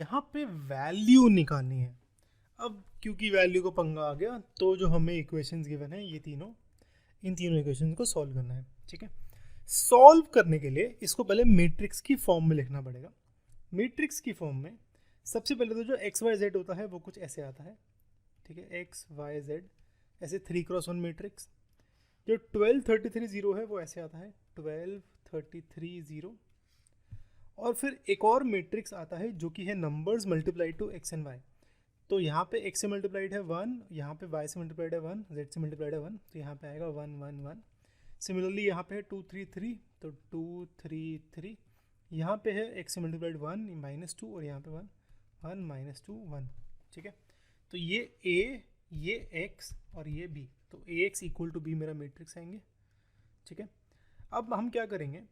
यहाँ पे वैल्यू निकालनी है। अब क्योंकि वैल्यू को पंगा आ गया तो जो हमें इक्वेशंस गिवन है ये तीनों, इन तीनों इक्वेशंस को सॉल्व करना है। ठीक है, सॉल्व करने के लिए इसको पहले मैट्रिक्स की फॉर्म में लिखना पड़ेगा। मैट्रिक्स की फॉर्म में सबसे पहले तो जो एक्स वाई जेड होता है वो कुछ ऐसे आता है। ठीक है, एक्स वाई जेड ऐसे 3x1 मैट्रिक्स। जो 12 33 0 है वो ऐसे आता है 12 33 0। और फिर एक और मैट्रिक्स आता है जो कि है numbers multiply to X and Y. तो यहाँ पे x से मल्टीप्लाइड है 1, यहाँ पे y से मल्टीप्लाइड है 1, z से मल्टीप्लाइड है 1, तो यहाँ पे आएगा 1 1 1। सिमिलरली यहाँ पे है 2 3 3, तो 2 3 3। यहाँ पे है x से मल्टीप्लाइड 1 -2 और यहाँ पे 1 1 -2 1। ठीक है, तो ये a, ये x और ये b, तो ax इक्वल टू b मेरा मैट्रिक्स आएंगे। ठीक है, अब हम क्या करेंगे,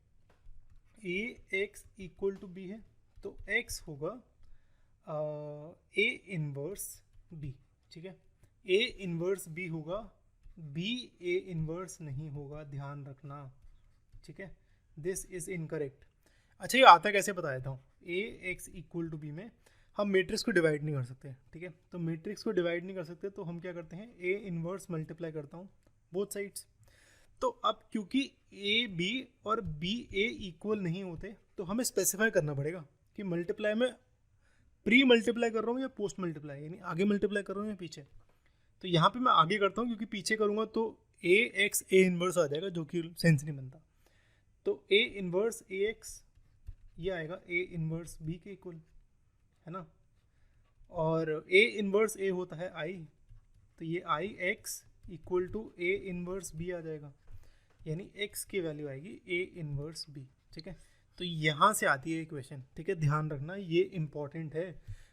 ax इक्वल टू b है तो x होगा ए इनवर्स बी। ठीक है, ए इनवर्स बी होगा, बी ए इनवर्स नहीं होगा, ध्यान रखना। ठीक है, दिस इज इनकरेक्ट। अच्छा, ये आता कैसे बता देता हूँ। ए एक्स इक्वल टू बी में हम मैट्रिक्स को डिवाइड नहीं कर सकते। ठीक है, तो मैट्रिक्स को डिवाइड नहीं कर सकते तो हम क्या करते हैं, ए इनवर्स मल्टीप्लाई करता हूँ बोथ साइड्स। तो अब क्योंकि ए बी और बी ए इक्वल नहीं होते तो हमें स्पेसिफाई करना पड़ेगा कि मल्टीप्लाई में प्री मल्टीप्लाई कर रहा हूँ या पोस्ट मल्टीप्लाई, यानी आगे मल्टीप्लाई कर रहा हूँ या पीछे। तो यहाँ पे मैं आगे करता हूँ क्योंकि पीछे करूँगा तो ए एक्स ए इनवर्स आ जाएगा जो कि सेंस नहीं बनता। तो ए इनवर्स ए एक्स ये आएगा ए इनवर्स बी के इक्वल, है ना। और ए इनवर्स ए होता है आई, तो ये I X equal to A inverse B आ जाएगा, यानी एक्स की वैल्यू आएगी ए इनवर्स बी। ठीक है, तो यहाँ से आती है इक्वेशन। ठीक है, ध्यान रखना ये इंपॉर्टेंट है,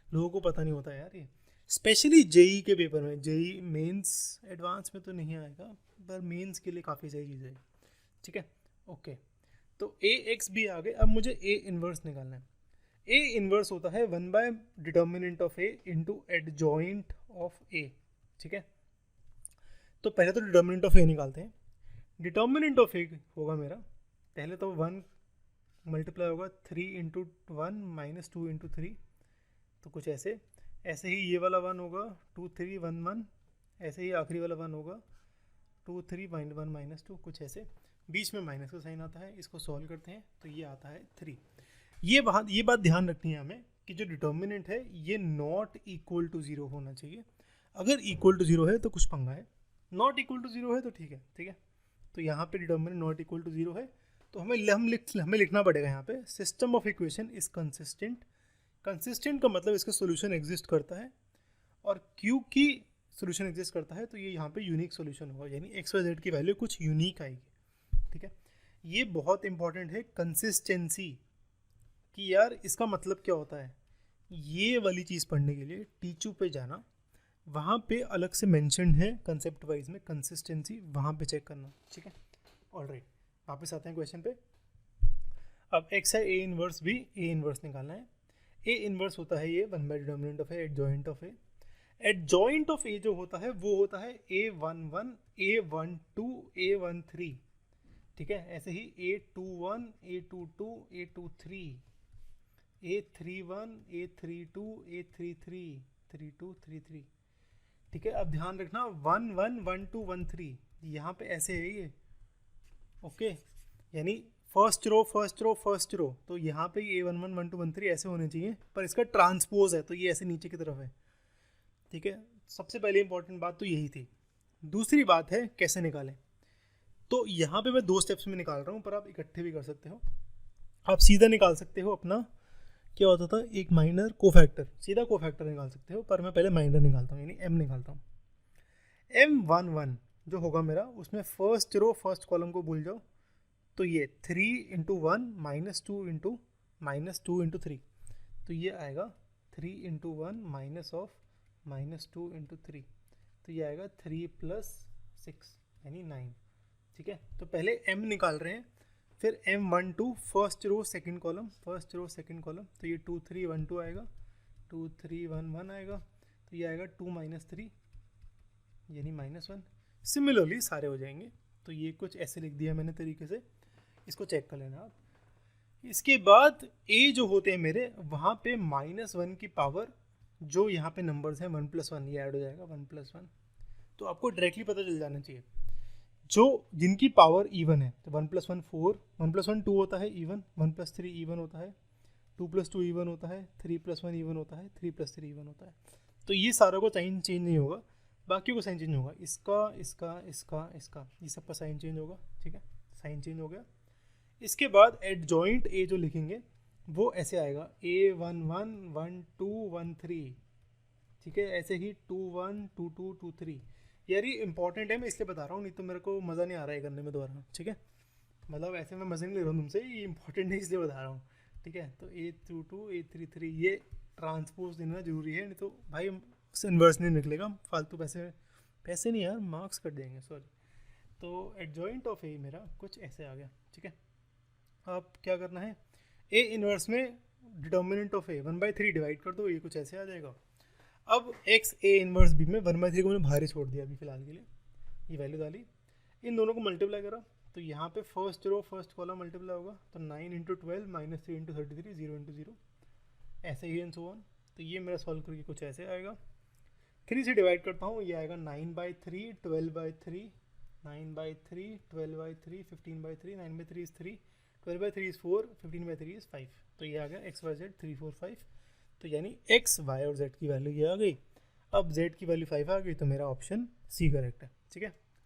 लोगों को पता नहीं होता यार ये, स्पेशली जेई के पेपर में। जेई मेंस एडवांस में तो नहीं आएगा पर मेंस के लिए काफ़ी सही चीज़ है। ठीक है, ओके, तो ए एक्स भी आ गए। अब मुझे ए इनवर्स निकालना है। ए इनवर्स होता है 1 / determinant of A into adjoint of A. ठीक है, तो पहले तो डिटर्मिनेंट ऑफ ए निकालते हैं। डिटर्मिनेंट ऑफ ए होगा मेरा, पहले तो 1 मल्टीप्लाई होगा 3 × 1 - 2 × 3, तो कुछ ऐसे। ऐसे ही ये वाला 1 होगा 2 3 1 1, ऐसे ही आखिरी वाला 1 होगा 2 3 1 - 2, कुछ ऐसे। बीच में माइनस का साइन आता है, इसको सॉल्व करते हैं तो ये आता है 3। ये बात ध्यान रखनी है हमें कि जो डिटर्मिनेंट है ये नॉट इक्वल टू 0 होना चाहिए। अगर इक्वल टू 0 है तो कुछ पंगा है, नॉट इक्वल टू 0 है तो ठीक है। ठीक है, तो यहाँ पे डिटर्मिनेंट नॉट इक्वल टू 0 है तो हमें लिखना पड़ेगा यहाँ पे system of equation is consistent. Consistent का मतलब इसका सोल्यूशन एग्जिस्ट करता है, और क्योंकि सोल्यूशन एग्जिस्ट करता है तो ये यहाँ पे यूनिक सोल्यूशन होगा, यानी एक्स वाई जेड की वैल्यू कुछ यूनिक आएगी। ठीक है, ये बहुत इंपॉर्टेंट है कंसिस्टेंसी कि यार इसका मतलब क्या होता है। ये वाली चीज़ पढ़ने के लिए टीचू पे जाना, वहाँ पे अलग से मेंशन है कंसेप्ट वाइज में कंसिस्टेंसी, वहाँ पे चेक करना। ठीक है, ऑलराइट, वापस आते हैं क्वेश्चन पे। अब x है A inverse B, A inverse निकालना है। ए इनवर्स होता है ये 1 / determinant of A adjoint of A. Adjoint of A जो होता है वो होता है a11 a12 a13। ठीक है, ऐसे ही a21 a22 a23 a31 a32 a33 32 33। ठीक है, अब ध्यान रखना 1 1 1 2 1 3 यहाँ पे ऐसे है ये। ओके, यानी first row first row first row, तो यहाँ पे ये 1 1 1 2 1 3 ऐसे होने चाहिए, पर इसका ट्रांसपोज है तो ये ऐसे नीचे की तरफ है। ठीक है, सबसे पहले इंपॉर्टेंट बात तो यही थी। दूसरी बात है कैसे निकालें, तो यहाँ पे मैं 2 स्टेप्स में निकाल रहा हूँ पर आप इकट्ठे भी कर सकते हो। आप सीधा निकाल सकते हो अपना, क्या होता था, एक माइनर कोफैक्टर, सीधा कोफैक्टर निकाल सकते हो, पर मैं पहले माइनर निकालता हूँ, यानी m निकालता हूँ। m11 जो होगा मेरा, उसमें फर्स्ट रो फर्स्ट कॉलम को भूल जाओ, तो ये 3 × 1 -2 × -3, तो ये आएगा 3 × 1 -2 × 3, तो ये आएगा 3 + 6 यानी 9। ठीक है, तो पहले m निकाल रहे हैं, फिर m12 first row second column, first row second column, तो ये 2 3 1 2 आएगा, 2 3 1 1 आएगा, तो ये आएगा 2 - 3 यानी -1। सिमिलरली सारे हो जाएंगे, तो ये कुछ ऐसे लिख दिया मैंने तरीके से, इसको चेक कर लेना आप। इसके बाद ए जो होते हैं मेरे, वहाँ पे -1 की पावर, जो यहाँ पे नंबर्स हैं 1 + 1, ये ऐड हो जाएगा 1 + 1। तो आपको डायरेक्टली पता चल जाना चाहिए जो जिनकी पावर इवन है। तो 1 + 1 4, 1 + 1 2 होता है इवन, 1 + 3 इवन होता है, 2 + 2 इवन होता है, 3 + 1 इवन होता है, 3 + 3 इवन होता है। तो ये सारा को साइन चेंज नहीं होगा, बाकी को साइन चेंज होगा, इसका इसका इसका इसका, ये सबका साइन चेंज होगा। ठीक है, साइन चेंज हो गया। इसके बाद एडजॉइंट ए जो लिखेंगे वो ऐसे आएगा A1 1 1 2 1 3। ठीक है, ऐसे ही 2 1 2 2 2 3। यार ये इंपॉर्टेंट है, मैं इसलिए बता रहा हूँ, नहीं तो मेरे को मज़ा नहीं आ रहा है करने में दोबारा। ठीक है, मतलब ऐसे मैं मज़े नहीं ले रहा हूँ तुमसे, ये इंपॉर्टेंट है इसलिए बता रहा हूँ। ठीक है, तो A2 2 A3 3 ये ट्रांसपोज देना जरूरी है, नहीं तो भाई इन्वर्स नहीं निकलेगा, फालतू पैसे नहीं यार, मार्क्स कट देंगे, सॉरी। तो एडजॉइंट ऑफ ए मेरा कुछ ऐसे आ गया। ठीक है, अब क्या करना है, ए इन्वर्स में डिटर्मिनेंट ऑफ ए 1/3 डिवाइड कर दो, ये कुछ ऐसे आ जाएगा। अब एक्स ए इन्वर्स बी में 1/3 को मैंने बाहर ही छोड़ दिया अभी फिलहाल के लिए, ये वैल्यू डाली, इन दोनों को मल्टीप्लाई करा, तो यहाँ पे first row first column multiply होगा, तो 9 × 12 -3 × 33 0 × 0, ऐसे ही एंड सो ऑन। तो ये मेरा सॉल्व करके कुछ ऐसे आएगा। 3 से डिवाइड करता हूँ, ये आएगा 9/3 12/3, 9/3 12/3 15/3, 9/3 is 3, 12/3 is 4, 15/3 is 5। तो ये आ गया एक्स वाई जेड 3 4 5। तो यानी एक्स वाई और जेड की वैल्यू ये आ गई। अब जेड की वैल्यू 5 आ गई, तो मेरा ऑप्शन सी करेक्ट है। ठीक है।